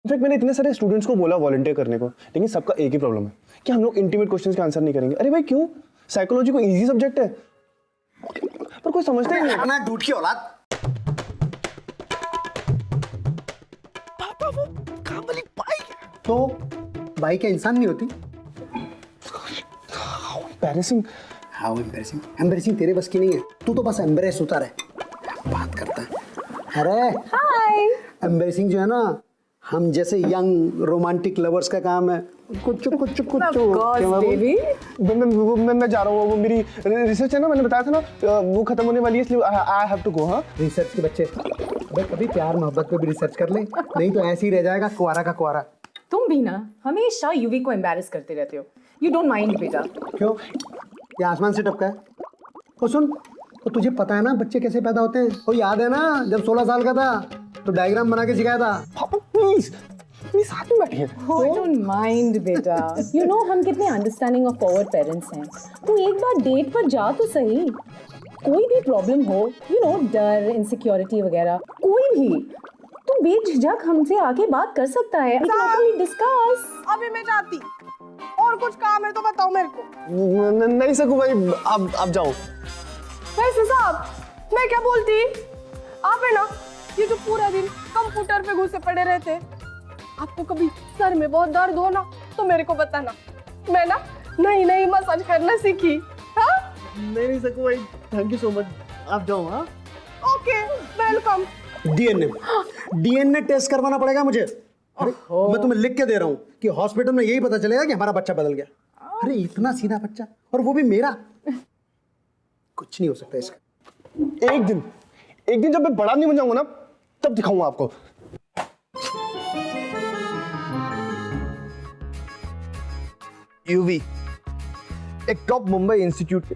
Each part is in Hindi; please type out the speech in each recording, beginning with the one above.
इनफैक्ट मैंने इतने सारे स्टूडेंट्स को बोला वॉलंटियर करने को, लेकिन सबका एक ही प्रॉब्लम है कि हम लोग इंटीमेट क्वेश्चंस के आंसर नहीं करेंगे। अरे भाई क्यों? साइकोलॉजी को इजी सब्जेक्ट है, पर कोई समझता ही नहीं। अपना झूठ की औलाद। पापा वो काम वाली बाइक है। तो बाइक क्या इंसान नहीं होती? एम्बैरेसिंग। How embarrassing? एम्बैरेसिंग तेरे बस की नहीं है, तू तो बस एम्बैरेस होता रहे, बात करता है। अरे हाय। एम्बैरेसिंग जो है ना, हम जैसे यंग रोमांटिक लवर्स का काम है। कुछ बेबी। मैं जा रहा हूँ, वो मेरी रिसर्च है ना, मैंने बताया था ना, वो खत्म होने वाली है, इसलिए आई हैव टू गो। हाँ, रिसर्च के बच्चे, अबे कभी प्यार मोहब्बत पे भी रिसर्च कर ले, नहीं तो ऐसे ही रह जाएगा कुआरा का कुआरा। तुम भी ना हमेशा यूवी को एम्बैरेस करते रहते हो। यू डोंट माइंड बेटा। क्यों? ये आसमान से टपका है। और सुन, तो तुझे पता है ना बच्चे कैसे पैदा होते हैं? वो याद है ना जब 16 साल का था तो डायग्राम बना के सिखाया था। पापा प्लीज प्लीज साथ में बैठिए। डोंट माइंड बेटा। यू नो हम कितने अंडरस्टैंडिंग ऑफ आवर पेरेंट्स हैं। तू एक बार डेट पर जा तो सही। कोई भी प्रॉब्लम हो, यू नो डर, इनसिक्योरिटी वगैरह, कोई भी, तू बेझिझक हमसे आके बात कर सकता है। We can openly discuss. अभी मैं जाती, और कुछ काम है तो बताओ मेरे को। नहीं सकूं भाई, आप जाओ। वैसे साहब मैं क्या बोलती, आप है ना ये जो पूरा दिन कंप्यूटर पे घुसे पड़े रहते, आपको कभी सर में बहुत दर्द हो ना तो मेरे को बताना, मैं ना नई मसाज करना सीखी। हाँ नहीं सकूं भाई, थैंक यू सो मच, आप जाओ। हाँ ओके वेलकम। डीएनए टेस्ट करवाना पड़ेगा मुझे। अरे मैं तुम्हें लिख के दे रहा हूँ कि हॉस्पिटल में यही पता चलेगा कि हमारा बच्चा बदल गया। अरे इतना सीधा बच्चा, और वो भी मेरा। कुछ नहीं हो सकता इसका। एक दिन जब मैं बड़ा नहीं बन जाऊंगा ना, तब दिखाऊंगा आपको। यूवी एक टॉप मुंबई इंस्टीट्यूट के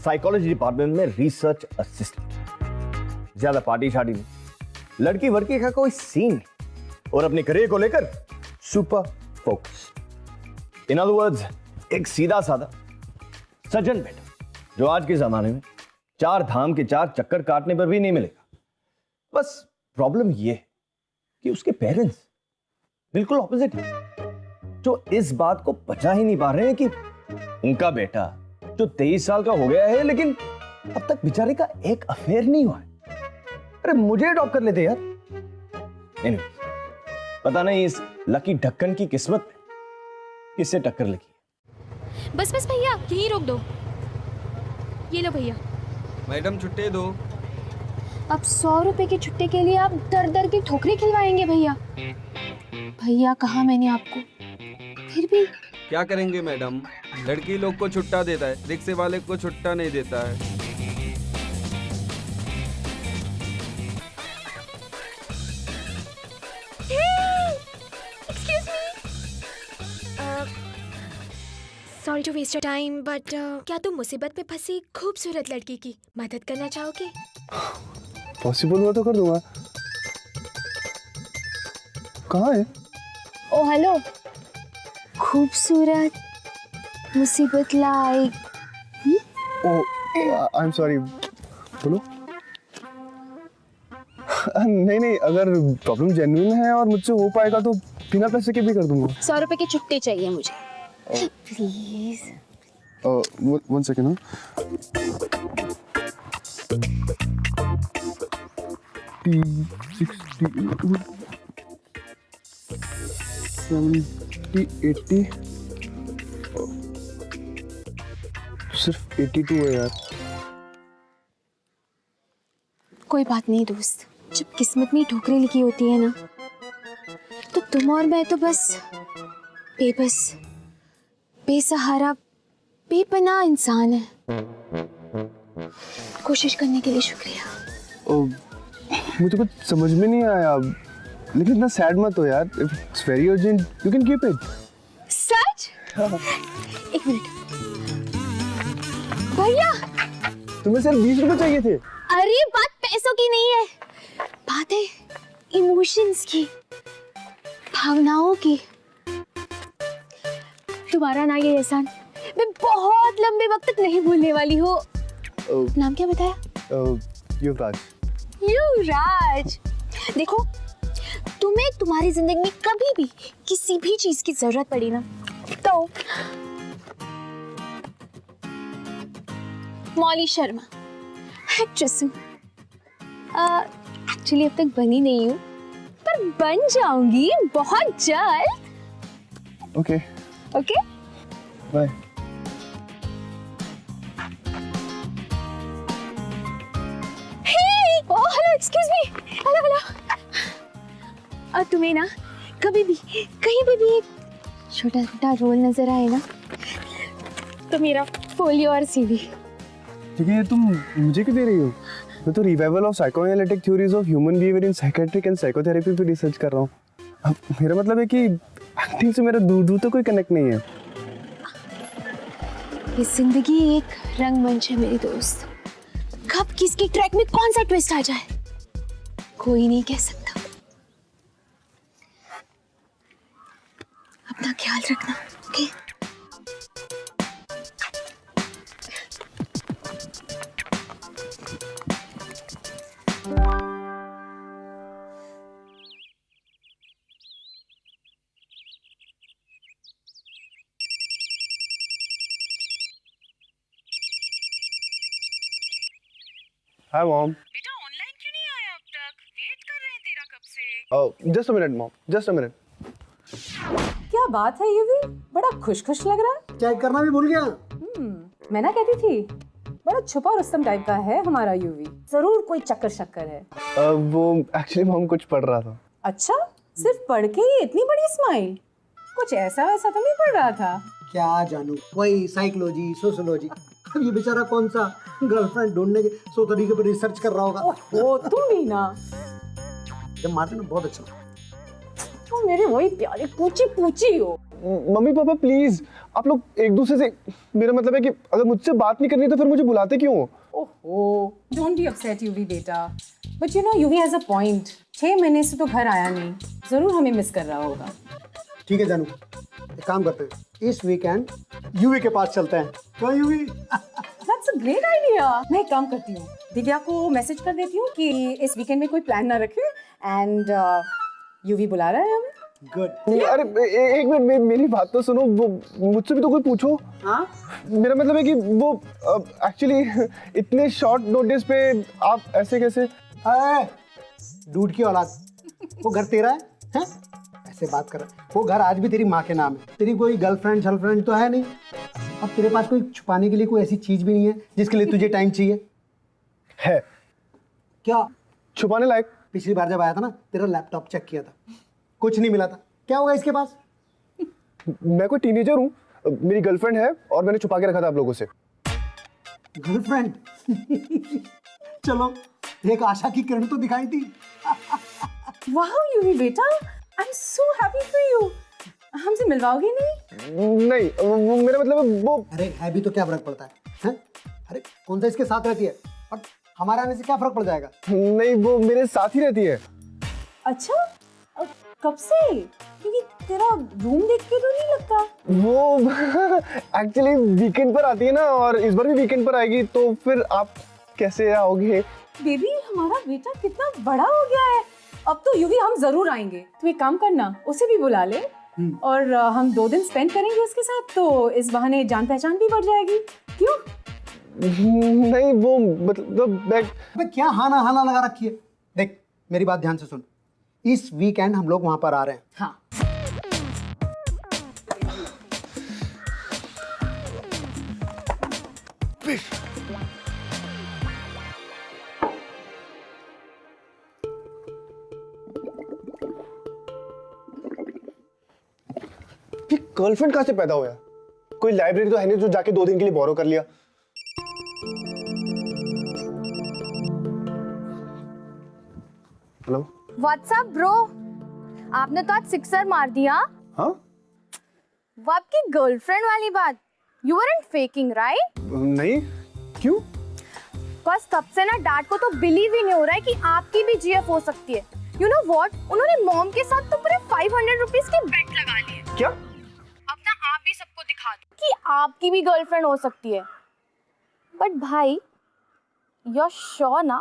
साइकोलॉजी डिपार्टमेंट में रिसर्च असिस्टेंट। ज्यादा पार्टी शादी नहीं, लड़की वड़की का कोई सीन नहीं, और अपने करियर को लेकर super focus. In other words एक सीधा साधा सज्जन बेटा, जो आज के जमाने में 4 धाम के 4 चक्कर काटने पर भी नहीं मिलेगा। बस प्रॉब्लम यह है कि उसके पेरेंट्स बिल्कुल ऑपोजिट है, जो इस बात को बचा ही नहीं पा रहे हैं कि उनका बेटा जो 23 साल का हो गया है, लेकिन अब तक बेचारे का एक अफेयर नहीं हुआ है। अरे मुझे अडॉप्ट कर लेते यार। Anyways, पता नहीं इस लकी ढक्कन की किस्मत में किससे टक्कर लगी है। बस भैया यहीं रोक दो। ये लो भैया। मैडम छुट्टी दो। अब 100 रुपए के छुट्टे के लिए आप दर दर की ठोकरें खिलवाएंगे भैया। भैया कहा मैंने आपको, फिर भी। क्या करेंगे मैडम, लड़की लोग को छुट्टा देता है, रिक्शे वाले को छुट्टा नहीं देता है। Sorry to waste your time, but क्या तुम मुसीबत में फंसी खूबसूरत लड़की की मदद करना चाहोगे? पॉसिबल हुआ तो कर दूंगा। कहाँ है? ओ हेलो, खूबसूरत मुसीबत लाइक। आई एम सॉरी, बोलो। नहीं, अगर प्रॉब्लम जेन्युइन है और मुझसे हो पाएगा तो बिना पैसे के भी कर दूंगा। 100 रुपए के छुट्टे चाहिए मुझे, प्लीज। 1 सेकेंड। T60 70 80 सिर्फ 82 है यार। कोई बात नहीं दोस्त, जब किस्मत में ठोकरें लिखी होती है ना, तो तुम और मैं तो बस बेबस, बेसहारा, बेपनाह इंसान है। कोशिश करने के लिए शुक्रिया। मुझे कुछ समझ में नहीं आया, लेकिन इतना सैड मत हो यार। It's very urgent, you can keep it. सच? एक मिनट भैया। तुम्हें सिर्फ 20 रुपए चाहिए थे। अरे बात पैसों की नहीं है, बात है इमोशंस की, भावनाओं की। तुम्हारा ना ये एहसान मैं बहुत लंबे वक्त तक नहीं भूलने वाली हूँ। नाम क्या बताया? युवराज। युवराज। देखो तुम्हें तुम्हारी जिंदगी में कभी भी किसी भी चीज की जरूरत पड़ी ना, तो मौली शर्मा एक्ट्रेस हूँ। एक्चुअली अब तक बनी नहीं हूँ, पर बन जाऊंगी बहुत जल्द। Okay okay bye. Hello excuse me, hello hello. और तुम्हें ना कभी भी कहीं पे भी एक छोटा छोटा रोल नजर आए ना, तो मेरा फोलियो और सीवी। ठीक है, ये तुम मुझे क्यों दे रही हो? मैं तो revival of psychoanalytic theories of human behaviour in psychiatric and psychotherapy पे रिसर्च कर रहा हूँ। अब मेरा मतलब है कि एक्टिंग से मेरा दूर दूर तो कोई कनेक्ट नहीं है। ये जिंदगी एक रंगमंच है मेरी दोस्त, कब किसके ट्रैक में कौन सा ट्विस्ट आ जाए कोई नहीं कह सकता। अपना ख्याल रखना, ओके? Hi mom. बेटा ऑनलाइन क्यों नहीं आया अब तक? वेट कर रहे हैं तेरा कब से। Just a minute mom, just a minute. क्या बात है युवी, बड़ा खुश खुश लग रहा है। चेक करना भी भूल गया। मैं ना कहती थी, बड़ा छुपा रुस्तम टाइप का है हमारा युवी, जरूर कोई चक्कर शक्कर है। वो एक्चुअली मॉम कुछ पढ़ रहा था। अच्छा, सिर्फ पढ़ के ही इतनी बड़ी स्माइल? कुछ ऐसा वैसा तो नहीं पढ़ रहा था? क्या जानू, वही साइकोलॉजी सोशियोलॉजी। अब ये बेचारा कौन सा गर्लफ्रेंड ढूंढने के सो तरीके पर रिसर्च कर रहा होगा। ओहो, तुम भी ना। जब मारते ना बहुत अच्छा। तुम मेरे वही प्यारे पूची पूची हो। मम्मी पापा प्लीज, आप लोग एक दूसरे से, मेरा मतलब है कि अगर मुझसे बात नहीं करनी तो फिर मुझे बुलाते क्यों हो? ओहो, डोंट बी अपसेट युवी बेटा, but you know Yuvi has a point. 6 महीने से तो घर आया नहीं, जरूर हमें मिस कर रहा होगा। ठीक है जानू, एक काम करते हैं, इस वीकेंड यूवी के पास चलते हैं। क्यों UV? That's a great idea. मैं एक काम करती हूँ, दिव्या को मैसेज कर देती हूँ कि इस वीकेंड में कोई प्लान ना रखे, एंड युवी बुला रहा है हमें। गुड। अरे एक मिनट, मेरी बात तो सुनो। वो मुझसे भी तो कोई पूछो। हाँ, मेरा मतलब है कि वो एक्चुअली इतने शॉर्ट नोटिस पे आप ऐसे कैसे? डूड की औलाद, वो घर तेरा है, हैं? ऐसे बात कर रहा है। वो घर आज भी तेरी माँ के नाम है। तेरी कोई गर्लफ्रेंड शर्लफ्रेंड तो है नहीं। अब तेरे पास कोई छुपाने के लिए कोई ऐसी चीज भी नहीं है जिसके लिए तुझे टाइम चाहिए है क्या? छुपाने लायक? पिछली बार जब आया था ना, तेरा लैपटॉप चेक किया था, कुछ नहीं मिला था। क्या होगा इसके पास? मैं कोई टीनेजर हूँ, मेरी गर्लफ्रेंड है और मैंने छुपा के रखा था आप लोगों से। गर्लफ्रेंड? चलो, एक आशा की किरण तो दिखाई थी। वाह युवी बेटा, I am so happy for you. हमसे मिलवाओगे नहीं? नहीं, वो मेरा मतलब है वो। अरे है भी तो क्या फर्क पड़ता है, हैं? अरे कौन सा इसके साथ रहती है और हमारे आने से क्या फर्क पड़ जाएगा? नहीं, वो मेरे साथ ही रहती है। अच्छा, कब से? क्योंकि तेरा रूम देख के तो नहीं लगता। वो एक्चुअली वीकेंड पर आती है ना, और इस बार भी वीकेंड पर आएगी, तो फिर आप कैसे आओगे? बेबी, हमारा बेटा कितना बड़ा हो गया है। अब तो युवी हम जरूर आएंगे। तू एक काम करना, उसे भी बुला ले, और हम 2 दिन स्पेंड करेंगे उसके साथ, तो इस बहाने जान पहचान भी बढ़ जाएगी। क्यों? नहीं, वो मतलब मैं। अबे क्या हाना हाना लगा रखी है? देख मेरी बात ध्यान से सुन, इस वीकेंड हम लोग वहां पर आ रहे हैं। हाँ, ये गर्लफ्रेंड कहाँ से पैदा हुआ? कोई लाइब्रेरी तो है नहीं जो जाके 2 दिन के लिए बोरो कर लिया। हेलो, व्हाट्सअप ब्रो, आपने तो आज सिक्सर मार दिया। हाँ? वो आपकी गर्लफ्रेंड वाली बात, यू weren't faking right? नहीं, क्यों? बस तब से ना डैड को तो बिलीव ही नहीं हो रहा है कि आपकी भी जीएफ हो सकती है। यू नो व्हाट, उन्होंने मॉम के साथ तो पूरे 500 रुपीस की बेट लगा ली है। क्या? अब ना आप भी सबको दिखा दो कि आपकी भी गर्लफ्रेंड हो सकती है। बट भाई, you're sure ना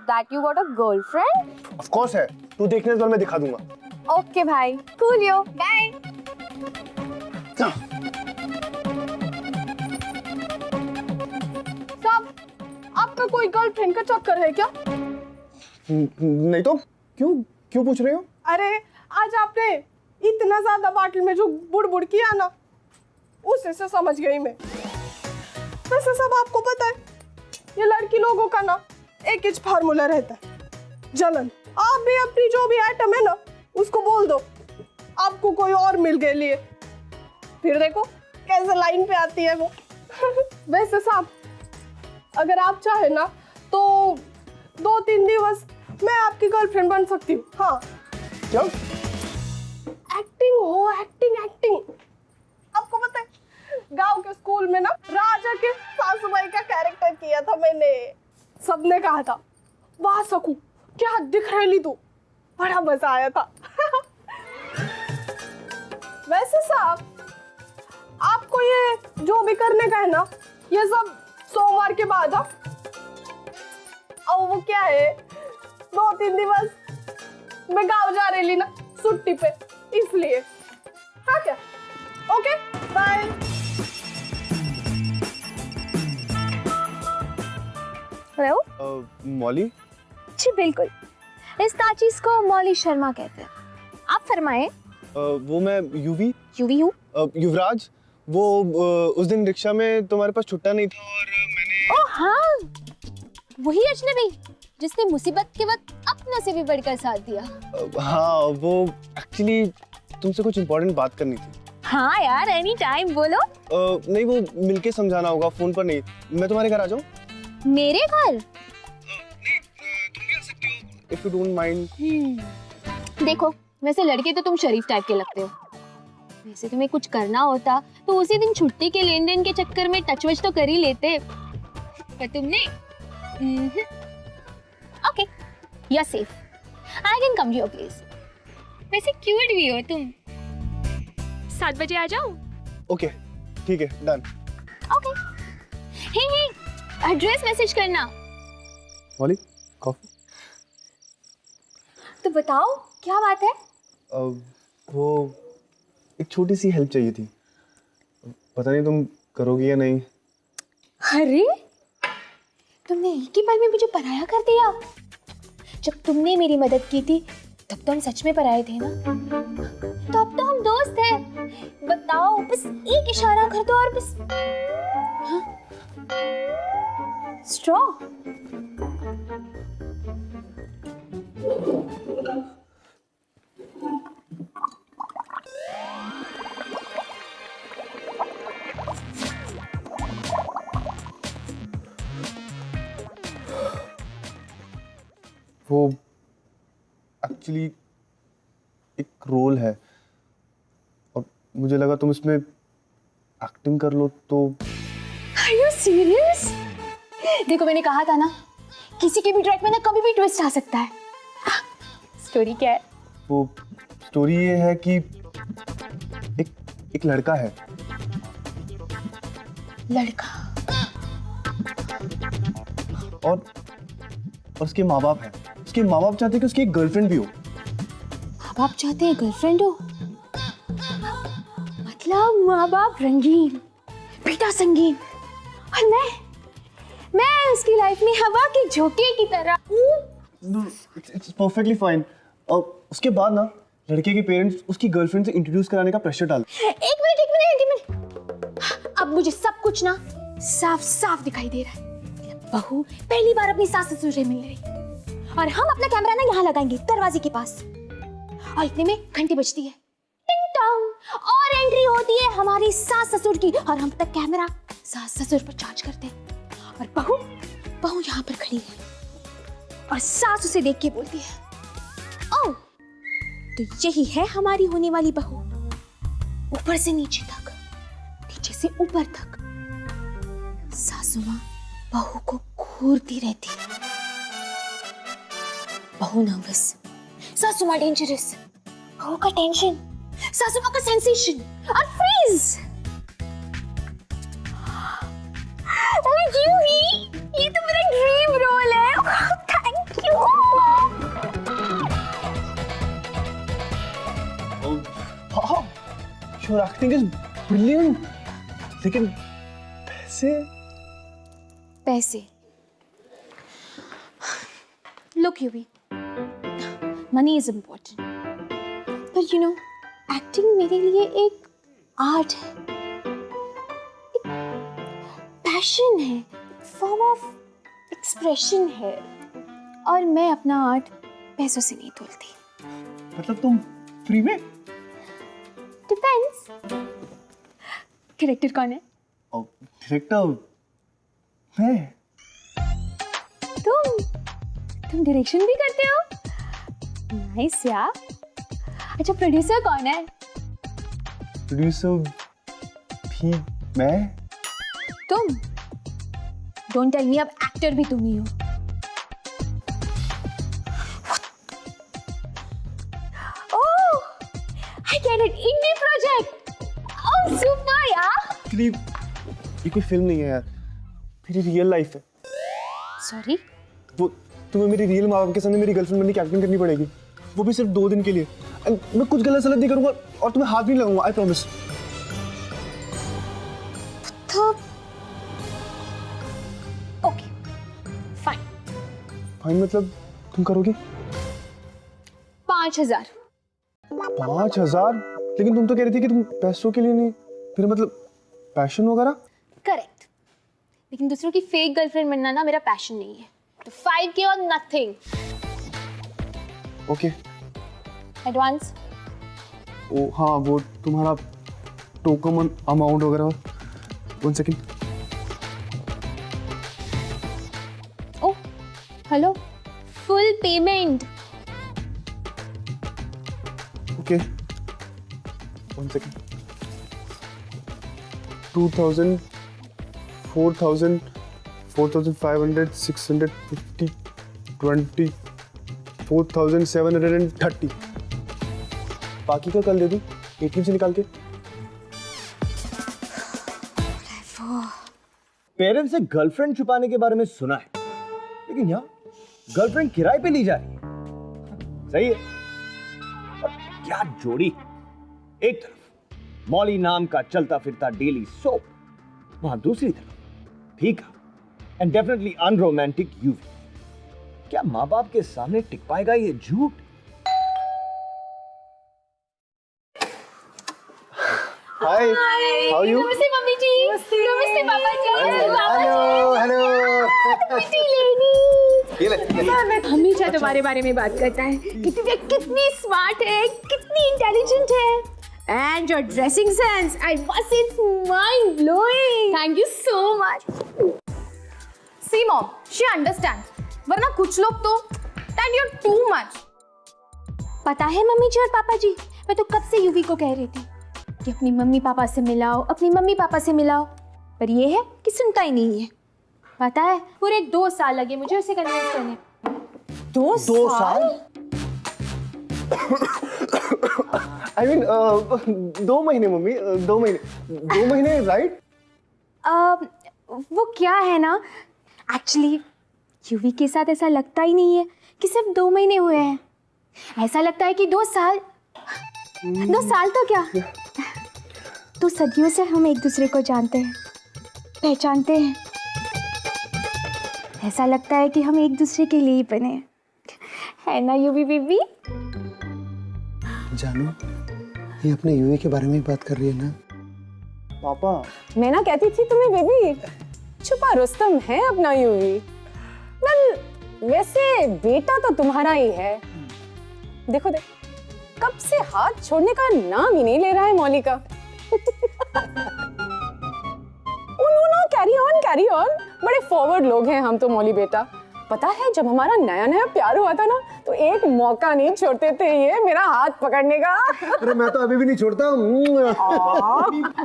that you got a girlfriend? Of course है, तू देखने वाला मैं दिखा दूंगा। ओके भाई, कूलियो, बाय। साहब, आपका कोई गर्लफ्रेंड का चक्कर है क्या? नहीं तो क्यों क्यों पूछ रहे हो? अरे आज आपने इतना ज्यादा बाटल में जो बुड़ किया ना, उसे से समझ गई मैं। वैसे सब आपको पता है, ये लड़की लोगों का ना एक ही फार्मूला रहता है, जलन। आप भी अपनी जो भी आइटम है ना, उसको बोल दो आपको कोई और मिल गए लिए, फिर देखो कैसे लाइन पे आती है वो। वैसे साहब, अगर आप चाहे ना तो 2-3 दिवस मैं आपकी गर्लफ्रेंड बन सकती हूँ। हाँ, क्या? एक्टिंग हो, एक्टिंग। आपको पता है, गांव के स्कूल में ना राजा के सासूबाई का कैरेक्टर किया था मैंने। सबने कहा था, वाह सकू क्या दिख रही तू, बड़ा मजा आया था। वैसे साहब, आपको ये जो भी करने का है ना, ये सब सोमवार के बाद। और वो क्या है, 2-3 दिवस मैं गांव जा रही ना छुट्टी पे, इसलिए। हाँ क्या? Okay, bye. हेलो। मॉली? जी बिल्कुल, इस ताचीज को मौली शर्मा कहते हैं। आप फरमाएं। वो मैं यूवी यूवी हूँ। युवराज, वो उस दिन रिक्शा में तुम्हारे पास छुट्टा नहीं था और मैंने। ओह हाँ, वही अजनबी जिसने मुसीबत के वक्त अपने से भी बढ़कर साथ दिया। हाँ, वो एक्चुअली तुमसे कुछ इम्पोर्टेंट बात करनी थी। हाँ यार, एनी टाइम बोलो। नहीं, वो मिलके समझाना होगा, फोन पर नहीं। मैं तुम्हारे घर आ जाऊँ? मेरे घर? नहीं, तुम भी आ सकती हो, if you don't mind। देखो, वैसे लड़के तो तुम शरीफ टाइप के लगते हो। वैसे तुम्हें कुछ करना होता तो उसी दिन छुट्टी के लेन देन के चक्कर में टच वच तो कर ही लेते, पर तुमने। Okay, you are safe, I can come to your place. वैसे क्यूट भी हो तुम। 7 बजे आ जाओ। ओके, ठीक है, डन। ओके। हे, एड्रेस मैसेज करना। Molly, coffee? तो बताओ क्या बात है? वो एक छोटी सी हेल्प चाहिए थी, पता नहीं तुम करोगी या नहीं। अरे, तुमने एक ही पल में मुझे पराया कर दिया। जब तुमने मेरी मदद की थी तब तो हम सच में पराए थे ना, तो अब तो हम दोस्त हैं। बताओ, बस एक इशारा कर दो और बस। हाँ? स्ट्रॉ? वो एक्चुअली एक रोल है और मुझे लगा तुम इसमें एक्टिंग कर लो तो। Are you serious? देखो, मैंने कहा था ना, किसी के भी ट्रैक में ना कभी भी ट्विस्ट आ सकता है। स्टोरी क्या है? वो स्टोरी ये है कि एक लड़का है। लड़का? और उसके माँ बाप हैं। उसके माँ बाप चाहते हैं कि उसकी एक गर्लफ्रेंड भी हो। माँ बाप चाहते हैं गर्लफ्रेंड हो? मतलब माँ बाप रंगीन, बेटा संगीन, और मैं उसकी लाइफ में हवा के झोंके की तरह हूँ। It's perfectly fine. और उसके बाद ना लड़के के पेरेंट्स उसकी गर्लफ्रेंड से इंट्रोड्यूस कराने का प्रेशर डालते। एक मिनट। अब मुझे सब कुछ ना साफ साफ दिखाई दे रहा है। बहू पहली बार अपनी सास ससुर से मिल रही, और हम अपना कैमरा ना यहाँ लगाएंगे दरवाजे के पास, और इतने में घंटी बजती है, टिंग टॉन्ग, और एंट्री होती है हमारी सास ससुर की, और हम तक कैमरा सास ससुर पर चार्ज करते हैं, और बहू यहाँ पर खड़ी है, और सास उसे देख के बोलती है, ओह, तो यही है हमारी होने वाली बहू। ऊपर से नीचे तक, नीचे से ऊपर तक सासू माँ बहू को घूरती रहती है। बहू नर्वस, सासू माँ डेंजरस, बहू का टेंशन, सासू माँ का सेंसेशन, और फ्रीज। ये तो मेरा ड्रीम रोल है। Thank you. Your acting is brilliant, लेकिन पैसे? पैसे? Look, Yuvi, money is important, but you know, acting मेरे लिए एक आर्ट है, एक पैशन है, फॉर्म ऑफ एक्सप्रेशन है, और मैं अपना आर्ट पैसों से नहीं तोलती। मतलब तुम फ्री में? डिपेंड्स। डायरेक्टर कौन है? डायरेक्टर मैं। तुम डायरेक्शन भी करते हो? नाइस यार। अच्छा, प्रोड्यूसर कौन है? प्रोड्यूसर भी मैं। तुम? डोंट टेल मी अब एक्टर भी तुम ही हो। Oh, I get it, indie project. Oh super यार। एक्चुअली ये कोई फिल्म नहीं है यार, मेरी रियल लाइफ है। सॉरी? वो तुम्हें मेरी रियल माँ बाप के सामने मेरी गर्लफ्रेंड बनने की एक्टिंग करनी पड़ेगी, वो भी सिर्फ 2 दिन के लिए। And मैं कुछ गलत सलत नहीं करूंगा और तुम्हें हाथ नहीं लगाऊंगा, आई प्रॉमिस। तो ओके, फाइन। फाइन मतलब तुम करोगे? 5,000। 5,000? लेकिन तुम तो कह रही थी कि तुम पैसों के लिए नहीं, फिर मतलब पैशन वगैरह? करेक्ट, लेकिन दूसरों की फेक गर्लफ्रेंड बनना ना मेरा पैशन नहीं है। तो 5K और नथिंग। ओके। एडवांस? ओ हाँ, वो तुम्हारा टोकन अमाउंट वगैरह। 1 second. Oh hello, full payment. Okay 1 second. 2,000, 4,000, 4,500, 650, 20, 4,730। बाकी का कल दे दूं ATM से निकाल के? पेरेंट्स से गर्लफ्रेंड छुपाने के बारे में सुना है, लेकिन यहाँ गर्लफ्रेंड किराए पे ली जा रही है। सही है। और क्या जोड़ी! एक तरफ मॉली नाम का चलता फिरता डेली सोप, वहां दूसरी तरफ फीका एंड डेफिनेटली अनरोमांटिक यूवी। क्या माँ बाप के सामने टिक पाएगा ये झूठ? हाय, हाउ आर यू? नमस्ते मम्मी जी। नमस्ते पापा जी। Hello hello. ये ले। हमेशा तुम्हारे बारे में बात करता है कि तुम कितनी स्मार्ट है, कितनी इंटेलिजेंट है, and your dressing sense, I must say, it's mind blowing. Thank you so much. See mom, she understands, वरना कुछ लोग तो that you are too much. पता है मम्मी जी और पापा जी, मैं तो कब से यूवी को कह रही थी कि अपनी मम्मी पापा से मिलाओ, अपनी मम्मी पापा से मिलाओ, पर ये है कि सुनता ही नहीं है। पता है पूरे 2 साल लगे मुझे उसे कन्विंस करने। 2 साल? आई मीन 2 महीने मम्मी, 2 महीने, 2 महीने राइट? वो क्या है ना, एक्चुअली यूवी के साथ ऐसा लगता ही नहीं है कि सिर्फ 2 महीने हुए हैं। ऐसा लगता है कि 2 साल, 2 साल तो क्या, 2 सदियों से हम एक दूसरे को जानते हैं, पहचानते हैं। ऐसा लगता है कि हम एक दूसरे के लिए ही बने हैं, है ना यूवी बेबी? जानू, ये अपने यूवी के बारे में ही बात कर रही है ना? पापा, मैं ना कहती थी तुम्हें बेबी, छुपा रुस्तम है अपना यूवी। वेल, वैसे बेटा तो तुम्हारा ही है। देखो देख, कब से हाथ छोड़ने का नाम ही नहीं ले रहा है मौली का। No, carry on. बड़े फॉरवर्ड लोग हैं हम तो मौली बेटा। पता है जब हमारा नया नया प्यार हुआ था ना, तो एक मौका नहीं छोड़ते थे ये मेरा हाथ पकड़ने का। अरे मैं तो अभी भी नहीं छोड़ता। ओ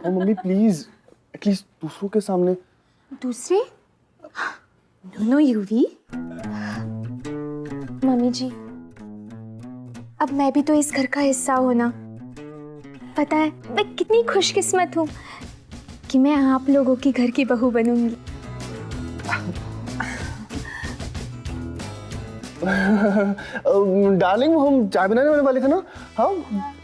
मम्मी प्लीज, एटलीस्ट दूसरों के सामने। दूसरे? No UV. मम्मी जी, अब मैं भी तो इस घर का हिस्सा हूं ना। पता है मैं कितनी खुशकिस्मत हूँ कि मैं आप लोगों की घर की बहू बनूंगी। डार्लिंग हम चाय बनाने वाले थे ना। हाँ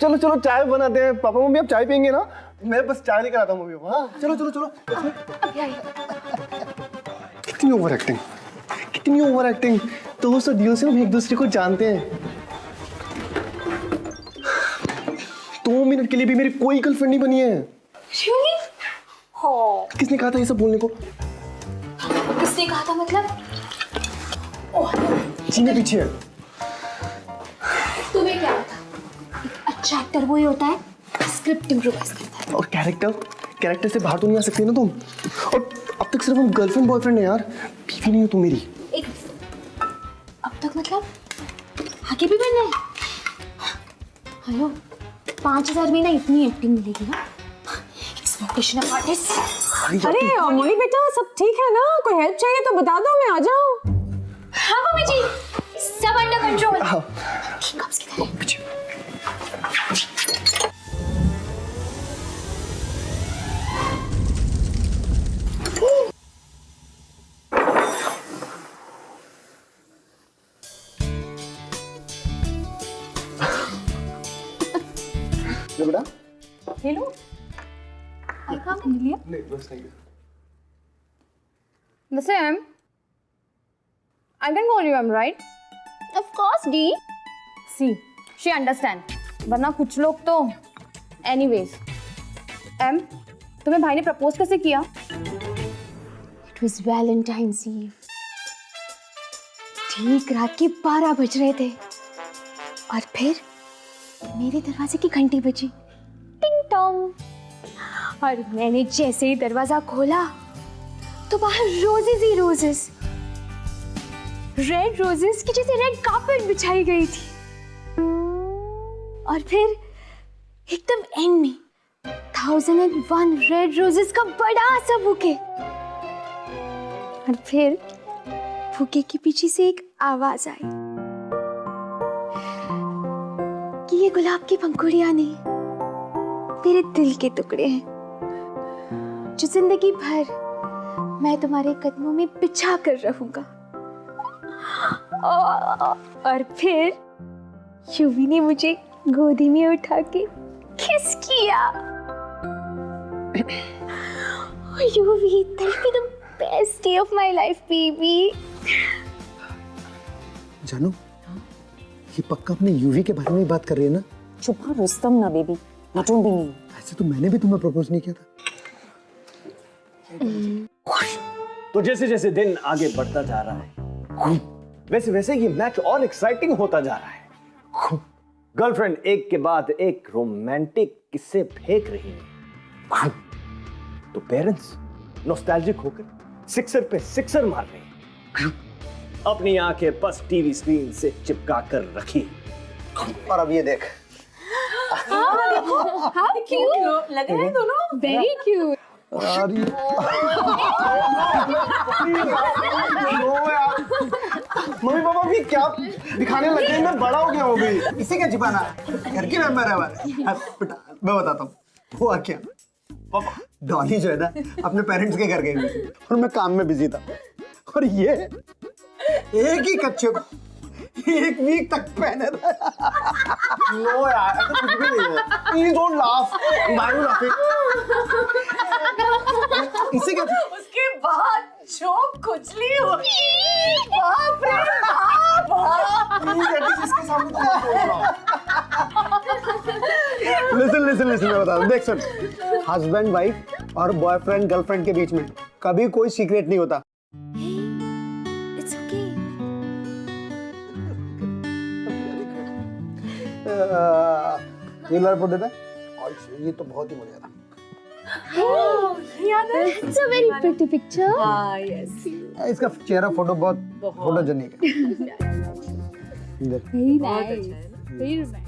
चलो चलो चाय बनाते हैं। पापा मम्मी अब चाय पियेंगे ना? मैं बस चाय लेकर आता हूँ मम्मी। हाँ चलो चलो चलो। कितनी ओवर एक्टिंग, कितनी ओवर एक्टिंग। तो सदियों से हम एक दूसरे को जानते हैं। 2 मिनट के लिए भी मेरी कोई गर्लफ्रेंड नहीं बनी है। किसने कहा था ये सब बोलने को? किसने कहा था मतलब? सीने पीछे है। तुम्हें क्या पता? अच्छा एक्टर वही होता है स्क्रिप्ट इम्प्रोवाइज करता है। और कैरेक्टर से बाहर तो नहीं आ सकती ना तुम। और अब तक सिर्फ हम गर्लफ्रेंड बॉयफ्रेंड है यार, बीवी नहीं हो तुम मेरी। एक अब तक मतलब आगे भी बनना है? हेलो 5000 में ना इतनी एक्टिंग मिलेगी ना, एक्सपेक्टेशन ऑफ आर्टिस्ट। अरे मोनी बेटा सब ठीक है ना? कोई हेल्प चाहिए तो बता दो, मैं आ जाऊं। हाँ मम्मी जी, सब अंडर कंट्रोल। ठीक कब्ज की तरह। बेटा हेलो आई काम कर लिया। नहीं बस thank you. Listen, Em, I can call you Em, right? Of course, D. See, she understand. वरना कुछ लोग तो anyways. Em, तुम्हें भाई ने प्रपोज कैसे किया? It was Valentine's Eve. ठीक रात के 12 बज रहे थे और फिर मेरे दरवाजे की घंटी बजी, टिंग टोंग। और मैंने जैसे ही दरवाजा खोला तो बाहर रोजेस ही रोजेस, रेड रोजेस की जैसे रेड कार्पेट बिछाई गई थी। और फिर एकदम एंड में 1001 रेड रोजेस का बड़ा सा बुके। और फिर बुके के पीछे से एक आवाज आई कि ये गुलाब की पंखुड़ियां नहीं, मेरे दिल के टुकड़े हैं जो जिंदगी भर मैं तुम्हारे कदमों में बिछा कर रहूंगा। और फिर युवी ने मुझे गोदी में उठा के किस किया। युवी, that'll be the best day of my life, baby. जानू, ये पक्का अपने यूवी के बारे में ही बात कर रही है ना? चुप हाँ रुस्तम ना बेबी, नटून भी नहीं। ऐसे तो मैंने भी तुम्हें प्रपोज नहीं किया था। तो जैसे जैसे दिन आगे बढ़ता जा रहा है वैसे वैसे ये मैच और एक्साइटिंग होता जा रहा है। गर्लफ्रेंड एक के बाद एक रोमांटिक किस्से फेंक रही है तो पेरेंट्स नॉस्टैल्जिक होकर सिक्सर पे सिक्सर मार रहे हैं। अपनी आंखें बस टीवी स्क्रीन से चिपका कर रखी। और अब ये देख, How cute लग रहे हैं दोनों। very cute। मम्मी पापा भी क्या दिखाने लगे हैं? मैं बड़ा हो गया हूँ अभी। इसे क्या छिपाना, घर की मेंबर है हमारे। बेटा मैं बताता हूँ हुआ क्या। पापा डॉली जो है ना अपने पेरेंट्स के घर गई हुई थी और मैं काम में बिजी था। और ये एक ही कच्चे को 1 वीक तक पहने रहा। नो यार ऐसा कुछ भी नहीं है। Please don't laugh. Why are you laughing? इसे क्या उसके बाद जो खुजली हुई, बाप रे बाप। प्लीज एटलीस्ट इसके सामने तो मत बोल रहा। लिसन मैं बता दूं, देख सुन, हस्बैंड वाइफ और बॉयफ्रेंड गर्लफ्रेंड के बीच में कभी कोई सीक्रेट नहीं होता। It's okay. ये लड़का देता और ये तो बहुत ही बढ़िया था। It's a very pretty picture. इसका चेहरा फोटो बहुत फोटोजेनिक है। Very nice. Very romantic.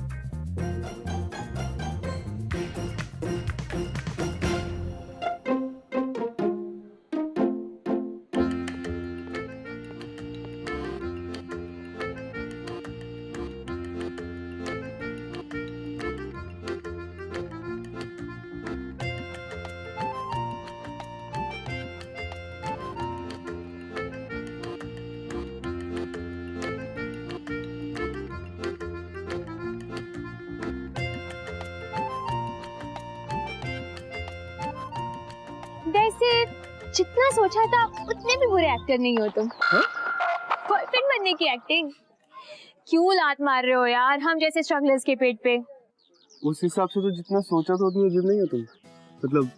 जितना सोचा था उतने भी बुरे एक्टर नहीं हो तुम। बॉयफ्रेंड बनने की एक्टिंग क्यों लात मार रहे हो यार हम जैसे स्ट्रगलर्स के पेट पे। उस हिसाब से तो जितना सोचा था उतनी अजीब नहीं हो तुम। मतलब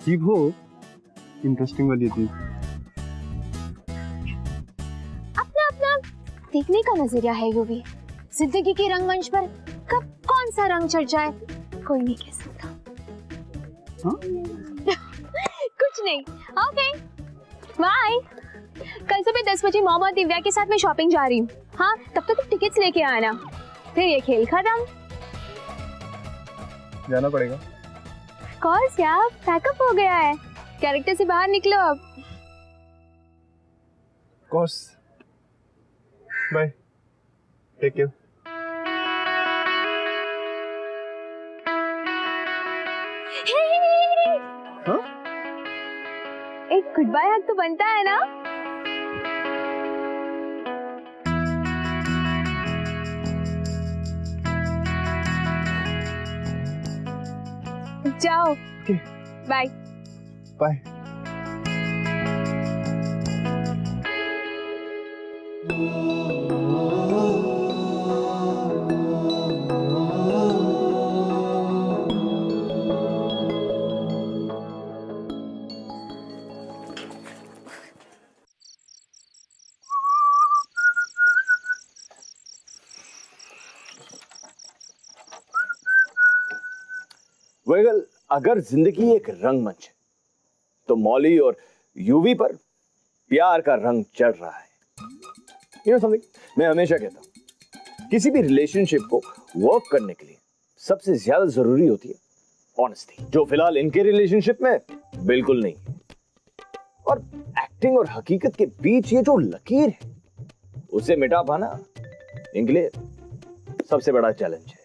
अजीब हो, इंटरेस्टिंग वाली अजीब। अपना अपना देखने का नजरिया है यूवी। जिंदगी के रंगमंच पर कब कौन सा रंग चढ़ जाए कोई नहीं कह सकता। हाँ? कुछ नहीं। Okay bye. कल सुबह 10 बजे मॉम और दिव्या के साथ मैं शॉपिंग जा रही हूँ। हाँ तब तक तुम टिकट्स लेके आना, फिर ये खेल खत्म। जाना पड़ेगा। कोर्स यार पैकअप हो गया है, कैरेक्टर से बाहर निकलो अब। Course bye, take care. हाँ? एक गुड बाय हग तो बनता है ना। जाओ बाय बाय। वेगल, अगर जिंदगी एक रंगमंच है तो मौली और यूवी पर प्यार का रंग चढ़ रहा है। यू नो समथिंग, मैं हमेशा कहता हूं किसी भी रिलेशनशिप को वर्क करने के लिए सबसे ज्यादा जरूरी होती है ऑनेस्टी, जो फिलहाल इनके रिलेशनशिप में बिल्कुल नहीं है। और एक्टिंग और हकीकत के बीच ये जो लकीर है उसे मिटा पाना इनके लिए सबसे बड़ा चैलेंज है।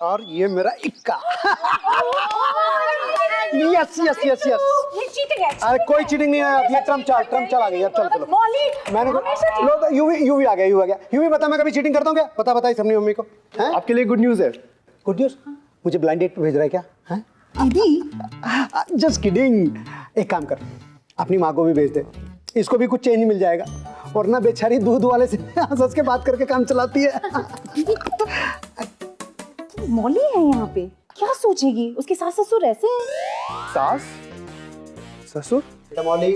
और ये मेरा इक्का। Yes yes yes yes. अरे कोई चीटिंग नहीं है, ये ट्रम्प चाल आ गई। चलो चलो मैंने लो यूवी आ गया। यूवी बता मैं कभी चीटिंग करता हूँ क्या? बता इस अपनी मम्मी को। हैं? आपके लिए गुड न्यूज़ है। Good news? मुझे ब्लाइंड डेट पे भेज रहा है क्या? हैं? Just kidding. एक काम कर, अपनी माँ को भी भेज दे, इसको भी कुछ चेंज मिल जाएगा। वरना बेचारी दूध वाले से हंस के बात करके काम चलाती है। मौली है यहाँ पे, क्या सोचेगी? उसके सास ससुर ऐसे हैं। सास ससुर? मौली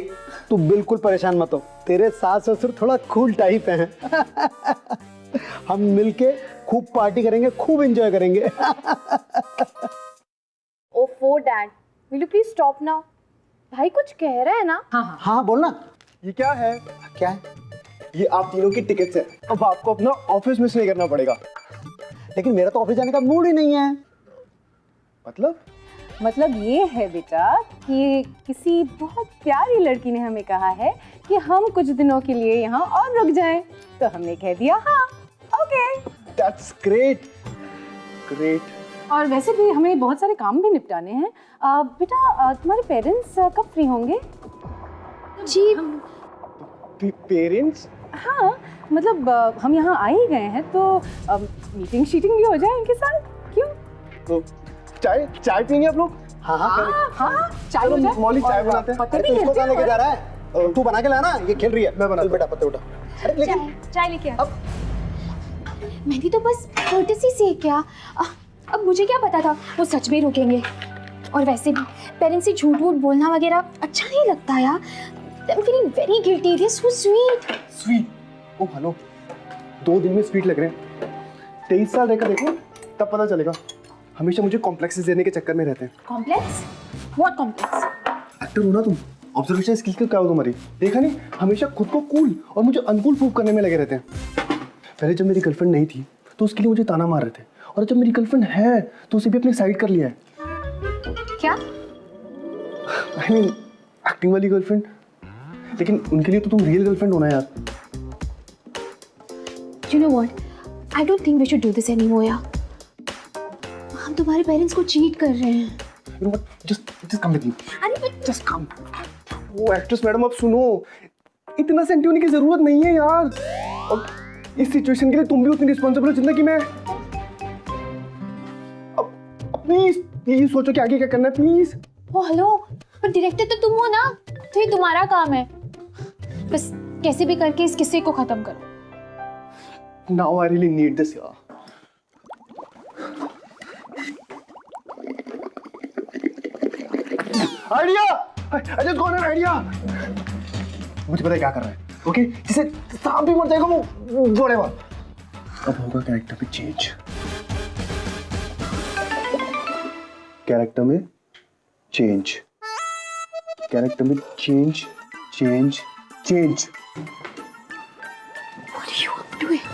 तू बिल्कुल परेशान मत हो, तेरे सास ससुर थोड़ा कूल टाइप हैं। हम मिलके खूब पार्टी करेंगे, खूब एंजॉय करेंगे। ओफो dad, will you please stop now? भाई कुछ कह रहा है ना? हाँ बोलना। ये क्या है? क्या है? ये आप तीनों की टिकट्स है। अब आपको अपना ऑफिस मिस नहीं करना पड़ेगा। लेकिन मेरा तो ऑफिस जाने का मूड ही नहीं है। मतलब ये है बेटा कि किसी बहुत प्यारी लड़की ने हमें कहा है कि हम कुछ दिनों के लिए यहाँ और रुक जाएं, तो हमने कह दिया हाँ ओके। That's great great. और वैसे भी हमें बहुत सारे काम भी निपटाने हैं। बेटा तुम्हारे पेरेंट्स कब फ्री होंगे? जी पेरेंट्स? हाँ मतलब हम यहाँ आ ही गए हैं तो मीटिंग शीटिंग भी हो जाए उनके साथ, क्यों? तो चाय पियेंगे आप लोग? हाँ हाँ चाय हो चलो जाए। मौली चाय और बनाते हैं। पत्ते अरे भी तू इसको गिरते कहाँ लेके हैं। जा रहा है? तू बना के लाना, ये खेल रही है। मैं बनाता चल बेटा पत्ते उठा। अरे लेकिन चाय लेके आ। मेहंदी तो बस कोर्टेसी से क्या, अब मुझे क्या पता था वो सच में रुकेंगे। और वैसे भी पेरेंट्स से झूठ बोलना वगैरह अच्छा नहीं लगता यार। I'm feeling very guilty. They're so sweet. Sweet? Oh hello, 2 दिन में स्वीट लग रहे हैं। 23 साल रहकर देखो तब पता चलेगा। हमेशा मुझे कॉम्प्लेक्सेस देने के चक्कर में रहते हैं। Complex? What complex? एक्टर हो ना तुम, ऑब्जर्वेशन स्किल क्या हो तुम्हारी? देखा नहीं, हमेशा खुद को कूल और मुझे अनकूल प्रूव करने में लगे रहते हैं। पहले जब मेरी गर्लफ्रेंड नहीं थी तो उसके लिए मुझे ताना मार रहे थे, और जब मेरी गर्लफ्रेंड है तो उसे भी अपनी साइड कर लिया है। क्या? आई मीन एक्टिंग वाली गर्लफ्रेंड। लेकिन उनके लिए तो तुम रियल गर्लफ्रेंड होना यार। You know what? I don't think we should do this anymore यार। हम तुम्हारे पेरेंट्स को चीट कर रहे हैं। You know what? Just come with me. अरे Just come. वो एक्ट्रेस मैडम अब सुनो, इतना सेंटी होने की जरूरत नहीं है यार। और इस सिचुएशन के लिए तुम भी उतनी रिस्पॉन्सिबल हो जितना कि मैं। अब प्लीज सोचो कि आगे क्या करना है प्लीज। ओ हेलो, पर डायरेक्टर तो तुम हो ना। तो ये तुम्हारा काम है, बस कैसे भी करके इस किस्से को खत्म करो। Now I really need this यार। Idea, I just got an idea. मुझे पता है क्या कर रहा है, ओके? जिसे सांप भी मर जाएगा वो जोड़ेगा। अब होगा कैरेक्टर में चेंज। कैरेक्टर में चेंज, कैरेक्टर में change, change, change. What are you up doing?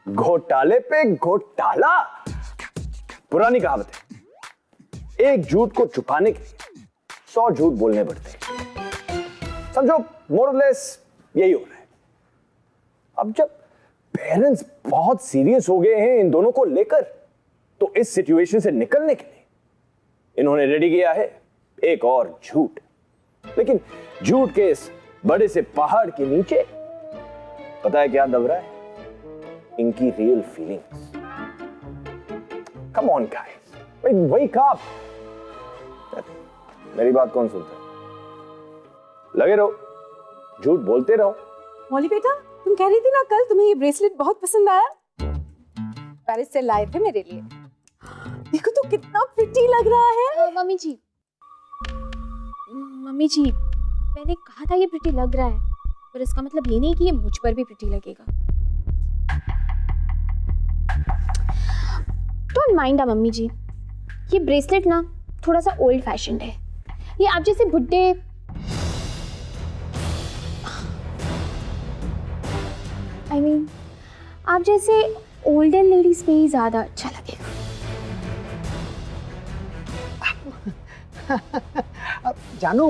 घोटाले पे घोटाला। पुरानी कहावत है, एक झूठ को छुपाने के लिए 100 झूठ बोलने पड़ते हैं। समझो मोरलेस यही हो रहा है। अब जब पेरेंट्स बहुत सीरियस हो गए हैं इन दोनों को लेकर, तो इस सिचुएशन से निकलने के लिए इन्होंने रेडी किया है एक और झूठ। लेकिन झूठ के इस बड़े से पहाड़ के नीचे पता है क्या दब रहा है? इनकी real feelings. Come on guys, wake up. मेरी बात कौन सुनता है? लगे रहो, झूठ बोलते रहो। मौली बेटा, तुम कह रही थी ना कल तुम्हें ये ब्रेसलेट बहुत पसंद आया, पेरिस से लाए थे मेरे लिए। देखो तो कितना प्रिटी लग रहा है। मम्मी जी, मैंने कहा था ये प्रिटी लग रहा है, पर इसका मतलब ये नहीं कि ये मुझ पर भी प्रिटी लगेगा। डोंट माइंड मम्मी जी, ये ब्रेसलेट ना थोड़ा सा ओल्ड फैशन्ड है। ये आप जैसे बुड्ढे आप जैसे ओल्डर लेडीज पे ही ज्यादा अच्छा लगेगा। अब जानू,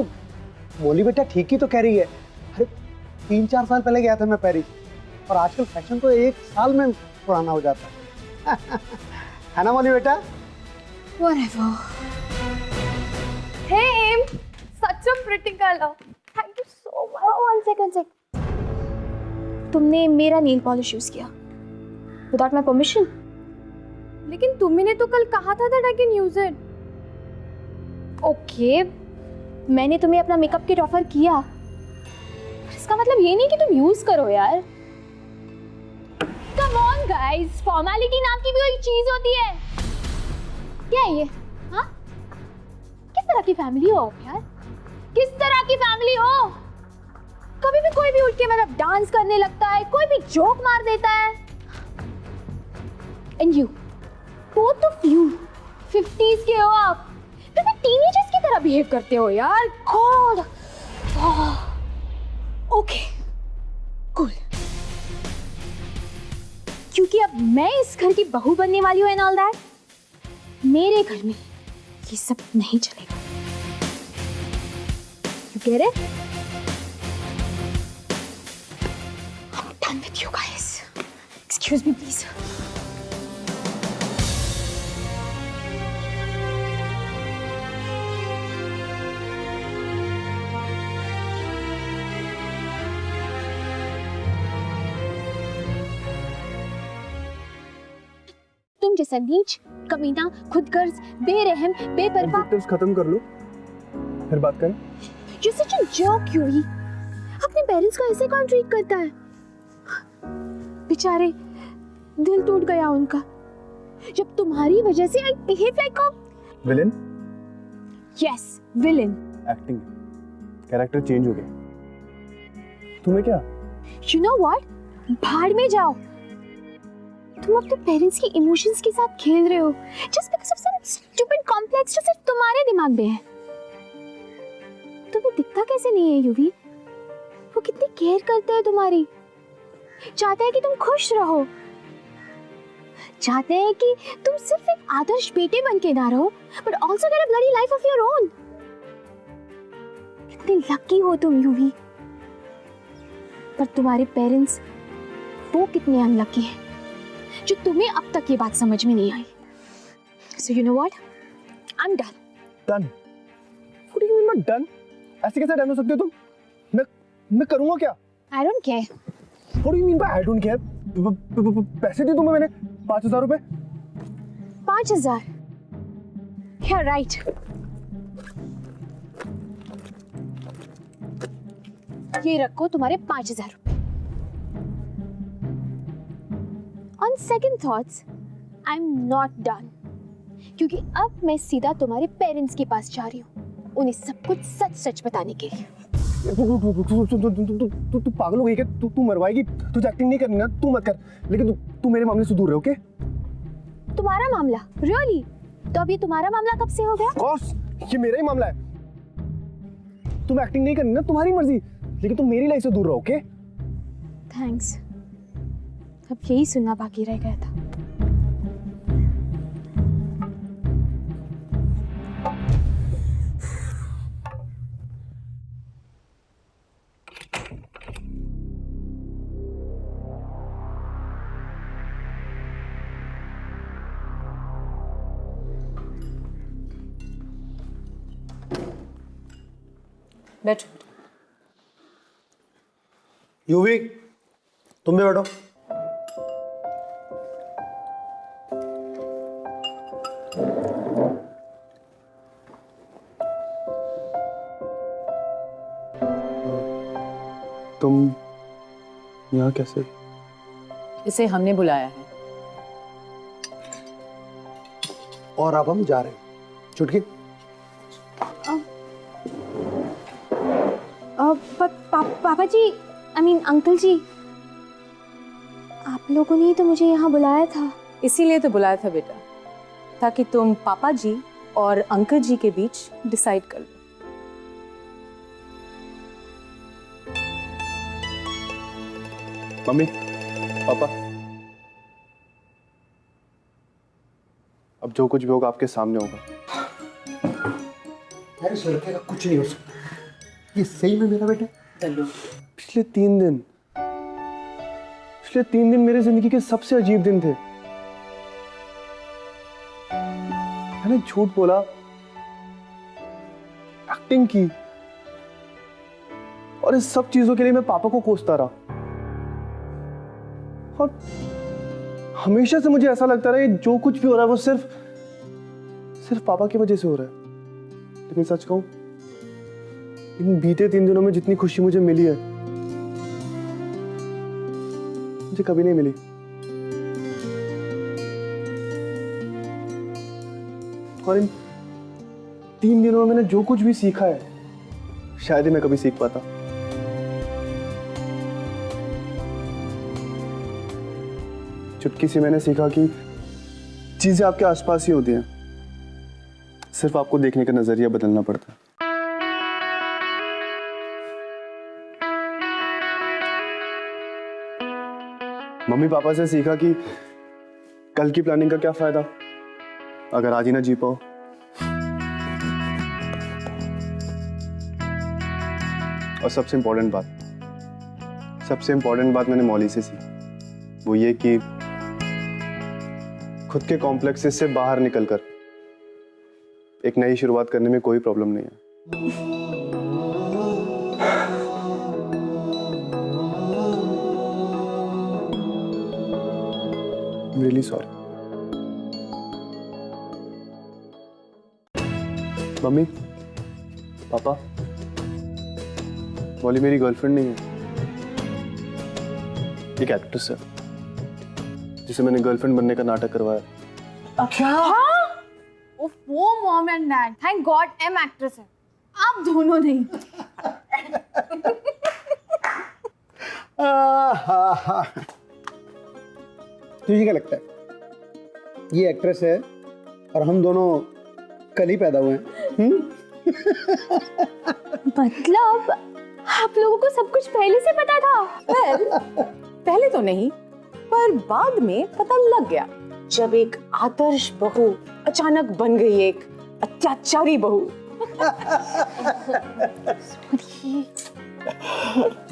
मोली बेटा ठीक ही तो कह रही है। अरे 3-4 साल पहले गया था मैं पेरिस, और आजकल फैशन तो 1 साल में पुराना हो जाता है ना मोली बेटा? Whatever. Hey, Aim, such a pretty color. Thank you so much. One second. तुमने मेरा नेल पॉलिश यूज किया without my permission? लेकिन तुमने तो कल कहा था that I can use it. Okay, मैंने तुम्हें अपना मेकअप किट ऑफर किया, इसका मतलब ये नहीं कि तुम यूज करो यार। कम ऑन गाइस, फॉर्मेलिटी नाम की भी कोई चीज होती है क्या है ये? हाँ, किस तरह की फैमिली हो आप यार? किस तरह की फैमिली हो? कभी भी कोई भी उठ के मतलब डांस करने लगता है, कोई भी जोक मार देता है। And you, both of you 50s के हो आप, फिर भी टीनेजर्स की तरह बिहेव करते हो यार। गॉड। ओके कूल, क्योंकि अब मैं इस घर की बहू बनने वाली हूँ एंड ऑल दैट, मेरे घर में ये सब नहीं चलेगा। You get it? I'm done with you guys. Excuse me, please. तुम जैसा नीच, कमीना, खुदगर्ज, बेरहम, बेपरवाह Adjectives खत्म कर लो, फिर बात करें। You're such a jerk, UV. अपने पेरेंट्स को ऐसे कौन ट्रीट करता है? बेचारे, दिल टूट गया उनका जब तुम्हारी वजह से I behave like a villain? yes villain। Acting, character change हो गया। तुम्हें क्या? You know what? भाड़ में जाओ। तुम अपने पेरेंट्स की इमोशंस के साथ खेल रहे हो just because of some stupid complex जो सिर्फ तुम्हारे दिमाग में है। तुम्हें दिखता कैसे नहीं है यूवी? वो कितनी केयर करते हैं तुम्हारी, चाहते हैं कि तुम खुश रहो, चाहते हैं कि तुम सिर्फ एक आदर्श बेटे बन के ना रहो but also get a bloody life of your own। कितने लकी हो तुम यूवी, पर तुम्हारे पेरेंट्स वो कितने अनलकी हैं जो तुम्हें अब तक ये बात समझ में नहीं आई। So you know what? I'm done. Done? What do you mean by done? ऐसे कैसे डन हो सकते हो तुम? मैं करूँगा क्या? I don't care. What do you mean by I don't care? पैसे दिए तुम्हें मैंने 5,000 रुपए। 5,000? You're right. ये रखो तुम्हारे 5,000 रुपए। On second thoughts I am not done, क्योंकि अब मैं सीधा तुम्हारे पेरेंट्स के पास जा रही हूँ, उन्हें सब कुछ सच सच बताने के लिए। तू पागल हो गई क्या? तू मरवाएगी? तुझे एक्टिंग नहीं करनी ना, तू मत कर, लेकिन तू मेरे मामले से दूर रहे, ओके? तुम्हारा मामला? रियली? तो अब ये तुम्हारा मामला कब से हो गया? कॉर्स ये मेरा ही मामला है। तुम एक्टिंग नहीं करनी ना, तुम्हारी मर्जी, लेकिन तुम मेरी लाइफ से दूर रहो, ओके? थैंक्स। अब यही सुनना बाकी रह गया था। बैठो। यूवी, तुम भी बैठो। तुम यहाँ कैसे? इसे हमने बुलाया है। और अब हम जा रहे हैं। चुटकी। पापा जी, आई मीन अंकल जी, आप लोगों ने ही तो मुझे यहाँ बुलाया था। इसीलिए तो बुलाया था बेटा, ताकि तुम पापा जी और अंकल जी के बीच डिसाइड कर लो। मम्मी, पापा, अब जो कुछ भी होगा आपके सामने होगा। यार इस लड़के का कुछ नहीं हो सकता। ये सही में मेरा बेटा है? पिछले 3 दिन मेरे जिंदगी के सबसे अजीब दिन थे। मैंने झूठ बोला, एक्टिंग की, और इस सब चीजों के लिए मैं पापा को कोसता रहा। और हमेशा से मुझे ऐसा लगता रहा जो कुछ भी हो रहा है वो सिर्फ पापा की वजह से हो रहा है। लेकिन सच कहूं, इन बीते 3 दिनों में जितनी खुशी मुझे मिली है, मुझे कभी नहीं मिली। और इन 3 दिनों में मैंने जो कुछ भी सीखा है, शायद ही मैं कभी सीख पाता। चुटकी से मैंने सीखा कि चीजें आपके आसपास ही होती हैं, सिर्फ आपको देखने का नजरिया बदलना पड़ता है। मम्मी पापा से सीखा कि कल की प्लानिंग का क्या फायदा अगर आज ही ना जी पाओ। और सबसे इंपॉर्टेंट बात मैंने मौली से सीखी, वो ये कि खुद के कॉम्प्लेक्सेस से बाहर निकलकर एक नई शुरुआत करने में कोई प्रॉब्लम नहीं है। I'm really sorry. मम्मी, पापा, मौली मेरी गर्लफ्रेंड नहीं है, एक एक्ट्रेस है जिसे मैंने गर्लफ्रेंड बनने का नाटक करवाया। क्या? वो mom and dad, thank god am actress है, आप दोनों नहीं। तुझे क्या लगता है ये एक्ट्रेस है और हम दोनों कल ही पैदा हुए हैं? मतलब आप लोगों को सब कुछ पहले से पता था? पहले तो नहीं, पर बाद में पता लग गया, जब एक आदर्श बहू अचानक बन गई एक अत्याचारी बहू।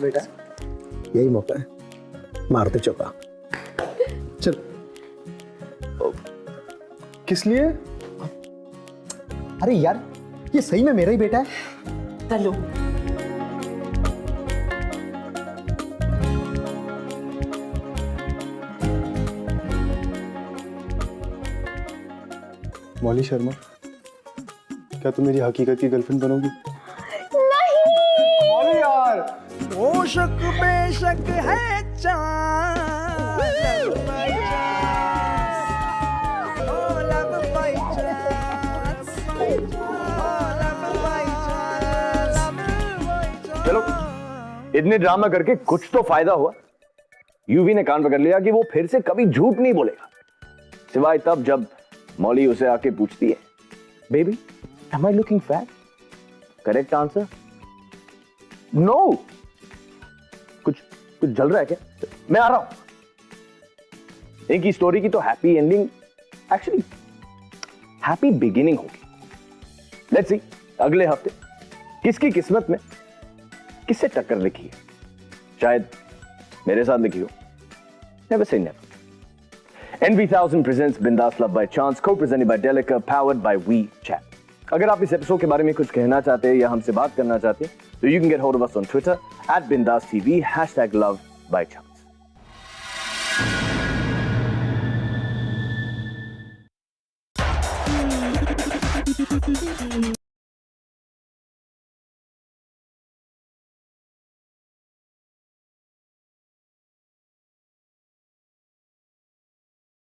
बेटा यही मौका है, मारते चौका। चल। किस लिए? अरे यार ये सही में मेरा ही बेटा है। चलो। मौली शर्मा, क्या तुम मेरी हकीकत की गर्लफ्रेंड बनोगी? नहीं। मौली यार। वो शक बेशक है चांद love by chance, oh love by chance, oh love by chance, love by chance। चलो इतने ड्रामा करके कुछ तो फायदा हुआ। यूवी ने कान पकड़ लिया कि वो फिर से कभी झूठ नहीं बोलेगा, सिवाय तब जब मॉली उसे आके पूछती है, baby am I looking fat? Correct answer no. कुछ जल रहा है क्या? मैं आ रहा हूं। इनकी स्टोरी की तो happy ending, actually happy beginning होगी। लेट्स सी अगले हफ्ते किसकी किस्मत में किससे टक्कर लिखी है। शायद मेरे साथ लिखी हो। Never say never. NV1000 presents Bindaas Love by Chance, co-presented by Delica, powered by WeChat. अगर आप इस एपिसोड के बारे में कुछ कहना चाहते हैं या हमसे बात करना चाहते हैं तो you can get hold of us on Twitter @BindasTV #LoveByChance.